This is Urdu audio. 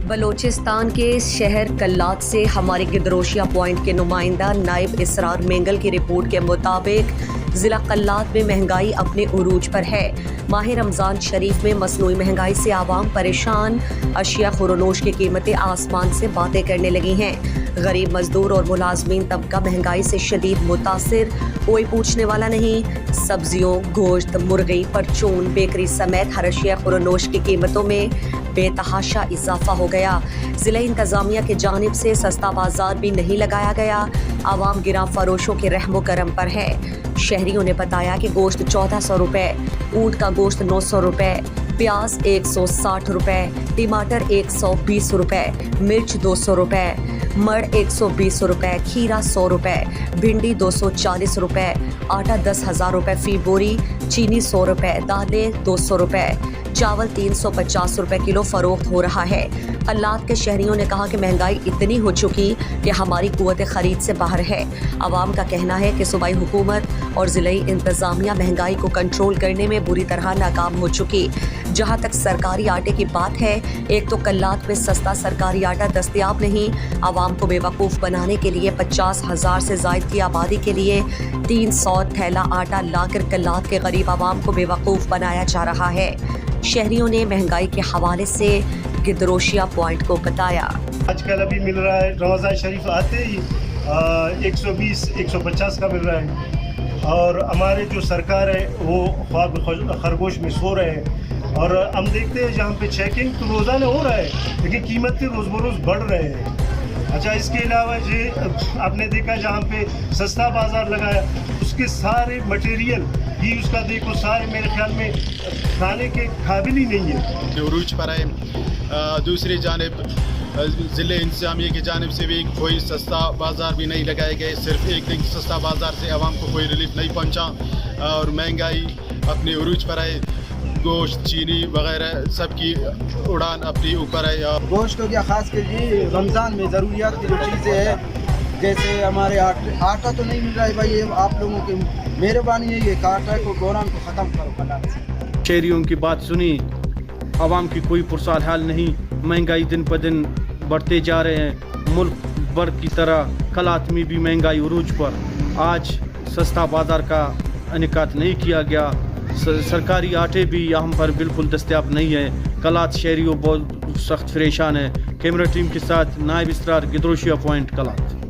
بلوچستان کے شہر کلات سے ہمارے گدروشیا پوائنٹ کے نمائندہ نائب اسرار مینگل کی رپورٹ کے مطابق ضلع کلات میں مہنگائی اپنے عروج پر ہے۔ ماہ رمضان شریف میں مصنوعی مہنگائی سے عوام پریشان، اشیاء خورونوش کی قیمتیں آسمان سے باتیں کرنے لگی ہیں۔ غریب مزدور اور ملازمین طبقہ مہنگائی سے شدید متاثر، کوئی پوچھنے والا نہیں۔ سبزیوں، گوشت، مرغی، پرچون، بیکری سمیت ہر اشیاء خورونوش کی قیمتوں میں بے تحاشا اضافہ ہو گیا۔ ضلع انتظامیہ کی جانب سے سستا بازار بھی نہیں لگایا گیا۔ عوام گراں فروشوں کے رحم و کرم پر ہے۔ شہریوں نے بتایا کہ گوشت 1400 روپے، اونٹ کا گوشت 900 روپے، پیاز 160 روپے، ٹماٹر 120 روپے، مرچ 200 روپے، مڑ 120 روپے، کھیرا 100 روپے، بھنڈی 240 روپے، آٹا 10,000 روپے فی بوری، چینی 100 روپے، دالیں 200 روپے، چاول 350 روپے کلو فروخت ہو رہا ہے۔ کلات کے شہریوں نے کہا کہ مہنگائی اتنی ہو چکی کہ ہماری قوت خرید سے باہر ہے۔ عوام کا کہنا ہے کہ صوبائی حکومت اور ضلعی انتظامیہ مہنگائی کو کنٹرول کرنے میں بری طرح ناکام ہو چکی۔ جہاں تک سرکاری آٹے کی بات ہے، ایک تو کلات میں سستا سرکاری آٹا دستیاب نہیں۔ عوام کو بے وقوف بنانے کے لیے 50,000 سے زائد کی آبادی کے لیے 300 تھیلا آٹا لا کر کلات کے غریب عوام کو بے وقوف بنایا جا رہا ہے۔ شہریوں نے مہنگائی کے حوالے سے گدروشیا پوائنٹ کو بتایا۔ آج کل ابھی مل رہا ہے، رمضان شریف آتے ہی 120-150 کا مل رہا ہے، اور ہمارے جو سرکار ہے وہ خواب خرگوش میں سو رہے ہیں، اور ہم دیکھتے ہیں جہاں پہ چیکنگ تو روزانہ ہو رہا ہے لیکن قیمتیں روز بروز بڑھ رہے ہیں۔ اچھا، اس کے علاوہ آپ نے دیکھا جہاں پہ سستا بازار لگایا اس کے سارے مٹیریل ہی اس کا دیکھو سارے میرے خیال میں کھانے کے قابل ہی نہیں ہے۔ عروج پر ہے۔ دوسری جانب ضلع انتظامیہ کی جانب سے بھی کوئی سستا بازار بھی نہیں لگائے گئے۔ صرف ایک دن سستا بازار سے عوام کو کوئی ریلیف نہیں پہنچا، اور مہنگائی اپنے عروج پر ہے۔ گوشت، چینی وغیرہ سب کی اڑان اپنی اوپر ہے۔ گوشت ہو گیا، خاص کر جی رمضان میں ضروریات کی جو چیزیں ہیں، جیسے ہمارے آٹا تو نہیں مل رہا ہے بھائی، آپ لوگوں کی مہربانی ہے یہ آٹا کو گوران کو ختم کرو۔ شہریوں کی بات سنی، عوام کی کوئی پرسال حال نہیں۔ مہنگائی دن پہ دن بڑھتے جا رہے ہیں۔ ملک بھر کی طرح کلات میں بھی مہنگائی عروج پر۔ آج سستا بازار کا انعقاد نہیں کیا گیا۔ سرکاری آٹے بھی یہاں پر بالکل دستیاب نہیں ہے۔ کلات شہریوں بہت سخت پریشان ہیں۔ کیمرہ ٹیم کے ساتھ نائب اسرار گدروشیا پوائنٹ کلات۔